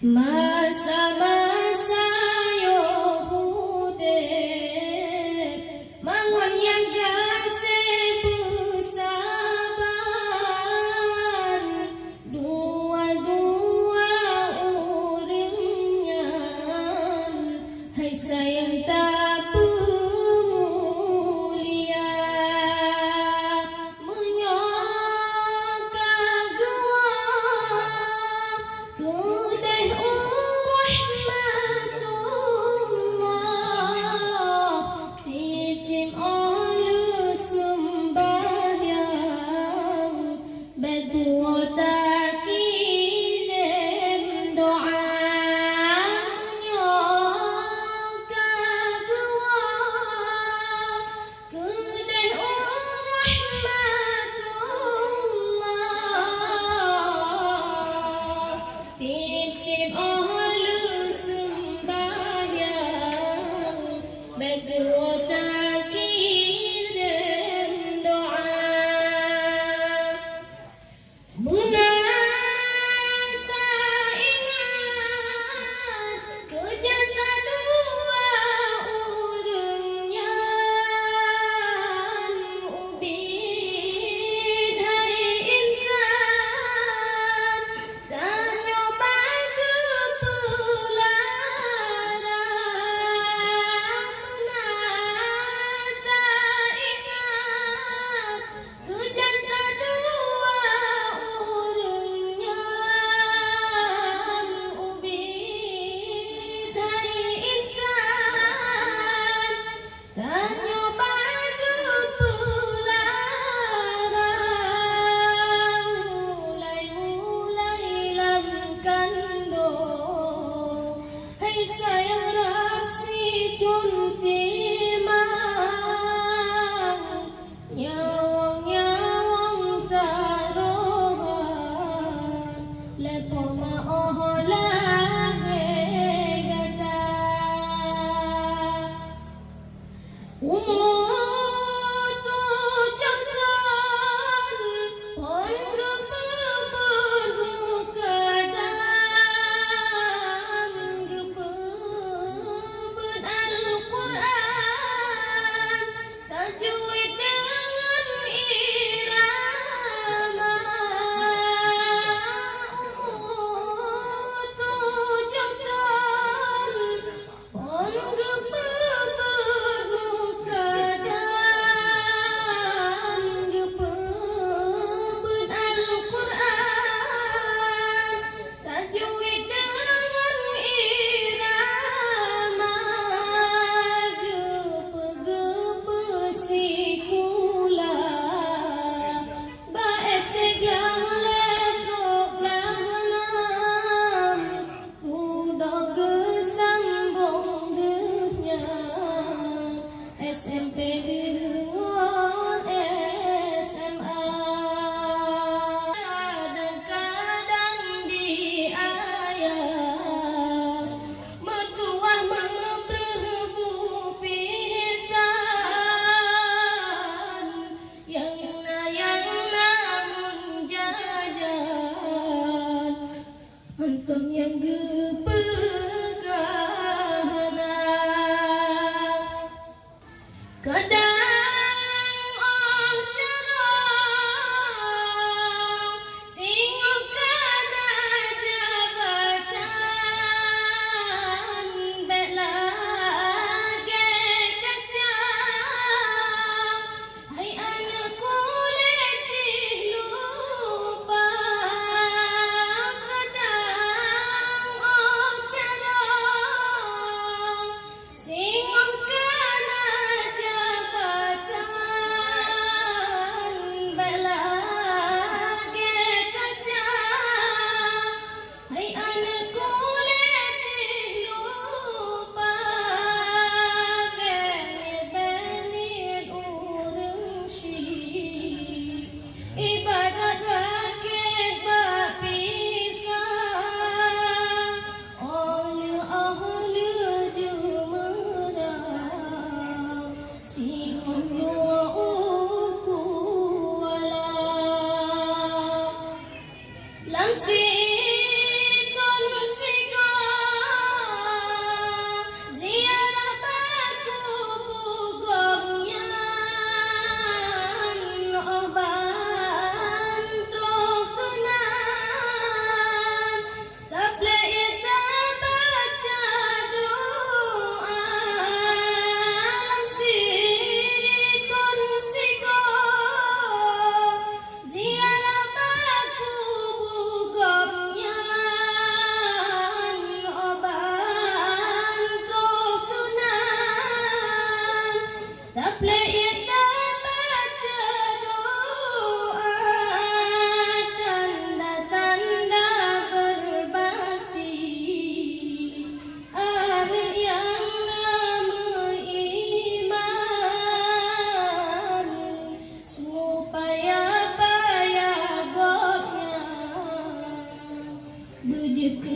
Masa-masa yo hudep mangon yang gase besaban dua-dua uringan hai sayang tak pemulia menyoka gua kudeh rahmatullah titim olu sembahyang bedua tak kirim doa menyoka gua kudeh rahmatullah titip olu sembahyang bedua tak kirim doa Buna tak ingat kejasa dua urungnya ubin hai insan tak nyoba kepularang Buna tak ingat kejasa dua urungnya ubin hai insan tak nyoba kepularang mulai-mulai langkan do hai sayang raksi tuntimang nyawang-nyawang tarohan lepo maolah gata umutu jantan ponggep kadang gepebet Al-Quran tajwid dengan irama umutu jantan ponggep kadang gepebet Al-Quran tajwid dengan irama gepe-gepe sikula baes tegah letrok dalam kuda gesambung dunia SMP dengan SMA kadang-kadang diayah metuah memperbu pitan yang namun jajan antum yang gepegahana kadang oh cerong singoh kada jabatan bet lagi kacang hai anak kulit lupa kadang oh berje ke